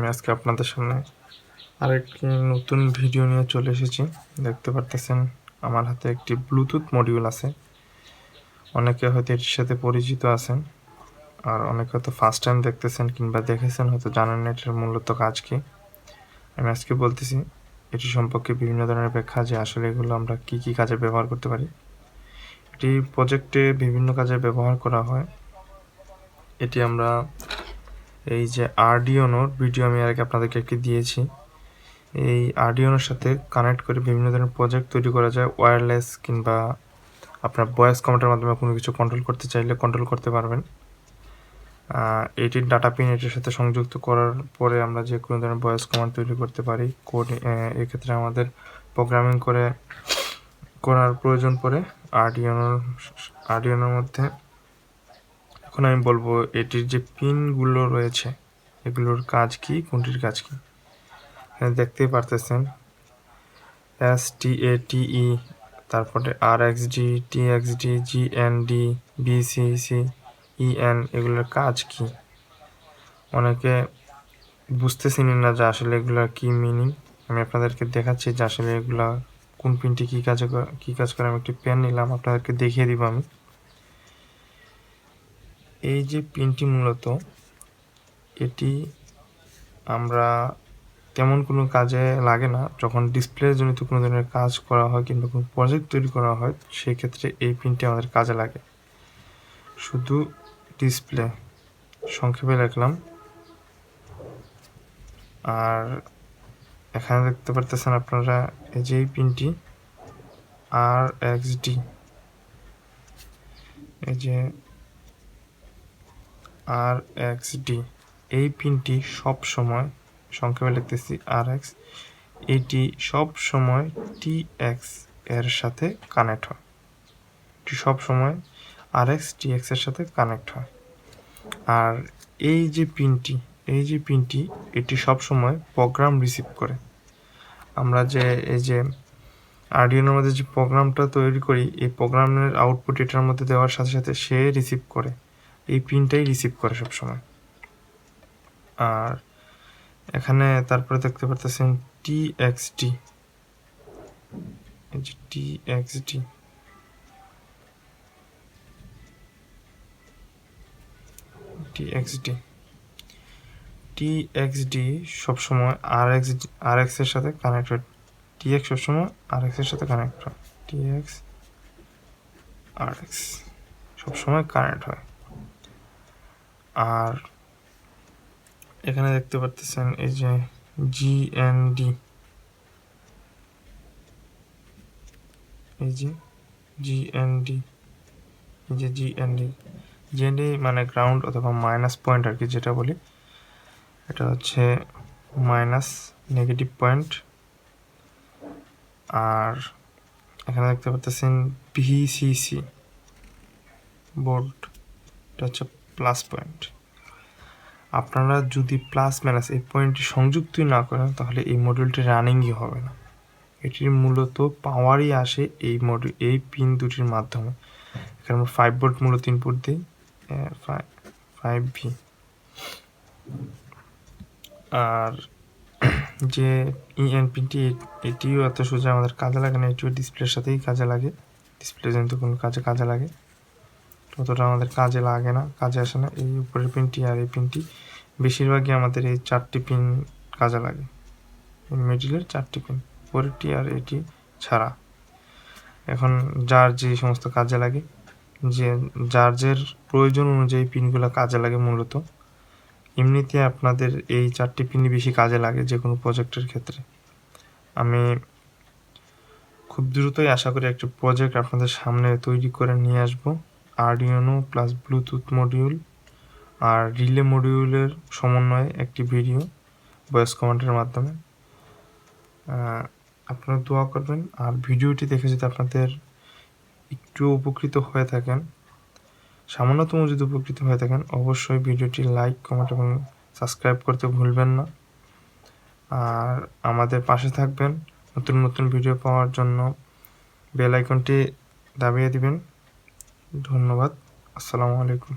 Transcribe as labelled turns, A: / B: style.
A: আমি আজকে আপনাদের সামনে আরেকটি নতুন ভিডিও নিয়ে চলে এসেছি। দেখতে পারতেছেন আমার হাতে একটি ব্লুটুথ মডিউল আছে। অনেকে হয়তো এটির সাথে পরিচিত আছেন, আর অনেকে হয়তো ফার্স্ট টাইম দেখতেছেন কিংবা দেখেছেন, হয়তো জানেন না এটার মূলত কাজ কি। আমি আজকে বলতেছি এটি সম্পর্কে বিভিন্ন ধরনের ব্যাখ্যা, যে আসলে এগুলো আমরা কি কি কাজে ব্যবহার করতে পারি। এটি প্রজেক্টে বিভিন্ন কাজে ব্যবহার করা হয়। এটি আমরা এই যে আরডিওনোর ভিডিও আমি আগে আপনাদেরকে একটি দিয়েছি, এই আরডিওনোর সাথে কানেক্ট করে বিভিন্ন ধরনের প্রজেক্ট তৈরি করা যায়। ওয়্যারলেস কিংবা আপনার ভয়েস কমান্ডের মাধ্যমে কোনো কিছু কন্ট্রোল করতে চাইলে কন্ট্রোল করতে পারবেন। এটির ডাটা পিন এটির সাথে সংযুক্ত করার পরে আমরা যে কোনো ধরনের ভয়েস কমান্ড তৈরি করতে পারি। এক্ষেত্রে আমাদের প্রোগ্রামিং করার প্রয়োজন পড়ে আরডিওনোর মধ্যে। এখন আমি বলবো এটির যে পিনগুলো রয়েছে এগুলোর কাজ কি, কোনটির কাজ কি। দেখতেই পারতেছেন STATE, তারপরে RXD, TXD, GND, BCC, EN, এগুলোর কাজ কি। অনেকে বুঝতেছিলেন না যে আসলে এগুলোর কি মিনিং। আমি আপনাদেরকে দেখাচ্ছি যে আসলে এগুলা কোন পিনটি কি কাজ করে। আমি একটি পেন নিলাম, আপনাদেরকে দেখিয়ে দিব আমি। এই যে পিনটি মূলত এটি আমরা তেমন কোনো কাজে লাগে না। যখন ডিসপ্লে জনিত কোনো ধরনের কাজ করা হয় কিংবা কোনো প্রজেক্ট তৈরি করা হয়, সেই ক্ষেত্রে এই পিনটি আমাদের কাজে লাগে। শুধু ডিসপ্লে সংক্ষেপে লিখলাম। আর এখানে দেখতে পারতেছেন আপনারা এই যে এই পিনটি RXD, এই যে RXD, এই পিনটি সব সময়, সংক্ষেপে লিখতেছি RX, এটি সব সময় TX এর সাথে কানেক্ট হয়। এটি সব সময় RX TX এর সাথে কানেক্ট হয়। আর এই যে পিনটি এটি সব সময় প্রোগ্রাম রিসিভ করে। আমরা যে এই যে আরডিনোর মধ্যে যে প্রোগ্রামটা তৈরি করি, এই প্রোগ্রামের আউটপুট এটার মধ্যে দেওয়ার সাথে সাথে সে রিসিভ করে, এই পিনটাই রিসিভ করে সবসময়। আর এখানে তারপরে দেখতে পারতেছেন TXD, এই যে TXD সবসময় RX এর সাথে কানেক্ট হয়। TX সবসময় RX এর সাথে কানেক্ট হয়। TX RX সবসময় কানেক্ট হয়। আর এখানে দেখতে পারতেছেন এই যে GND, এই যে GND, এই যে GND মানে গ্রাউন্ড অথবা মাইনাস পয়েন্ট আর কি, যেটা বলি এটা হচ্ছে মাইনাস, নেগেটিভ পয়েন্ট। আর এখানে দেখতে পাচ্ছেন VCC বোর্ড, এটা হচ্ছে প্লাস পয়েন্ট। আপনারা যদি প্লাস মাইনাস এই পয়েন্টটি সংযুক্তই না করেন তাহলে এই মডিউলটি রানিংই হবে না। এটির মূলত পাওয়ারই আসে এই পিন দুটির মাধ্যমে। এখানে আমরা 5 ভোল্ট মূলত ইনপুট দিই, 5V। আর যে EN পিনটি, এটিও এত সোজা আমাদের কাজে লাগে না, এটিও ডিসপ্লের সাথেই কাজে লাগে। ডিসপ্লে কিন্তু কোনো কাজে লাগে, ততটা আমাদের কাজে লাগে না, কাজে আসে না। এই উপরের পিনটি আর এই পিনটি বেশিরভাগই আমাদের এই 4টি পিন কাজে লাগে, মিডিলের 4টি পিন, উপরেরটি আর এটি ছাড়া। এখন যার যে সমস্ত কাজে লাগে, যে যার প্রয়োজন অনুযায়ী পিনগুলো কাজে লাগে। মূলত এমনিতে আপনাদের এই 4টি পিনই বেশি কাজে লাগে যে কোনো প্রজেক্টের ক্ষেত্রে। আমি খুব দ্রুতই আশা করি একটি প্রজেক্ট আপনাদের সামনে তৈরি করে নিয়ে আসবো। আরডিনো প্লাস ব্লুটুথ মডিউল আর রিলে মডিউলের সমন্বয়ে একটি ভিডিও ভয়েস কমান্ডের মাধ্যমে। আপনারা দোয়া করবেন। আর ভিডিওটি দেখে যদি আপনাদের একটু উপকৃত হয়ে থাকেন, সামান্যতম যদি উপকৃত হয়ে থাকেন, অবশ্যই ভিডিওটি লাইক, কমেন্ট এবং সাবস্ক্রাইব করতে ভুলবেন না। আর আমাদের পাশে থাকবেন। নতুন নতুন ভিডিও পাওয়ার জন্য বেল আইকনটি দাবিয়ে দিবেন। ধন্যবাদ। আসসালামু আলাইকুম।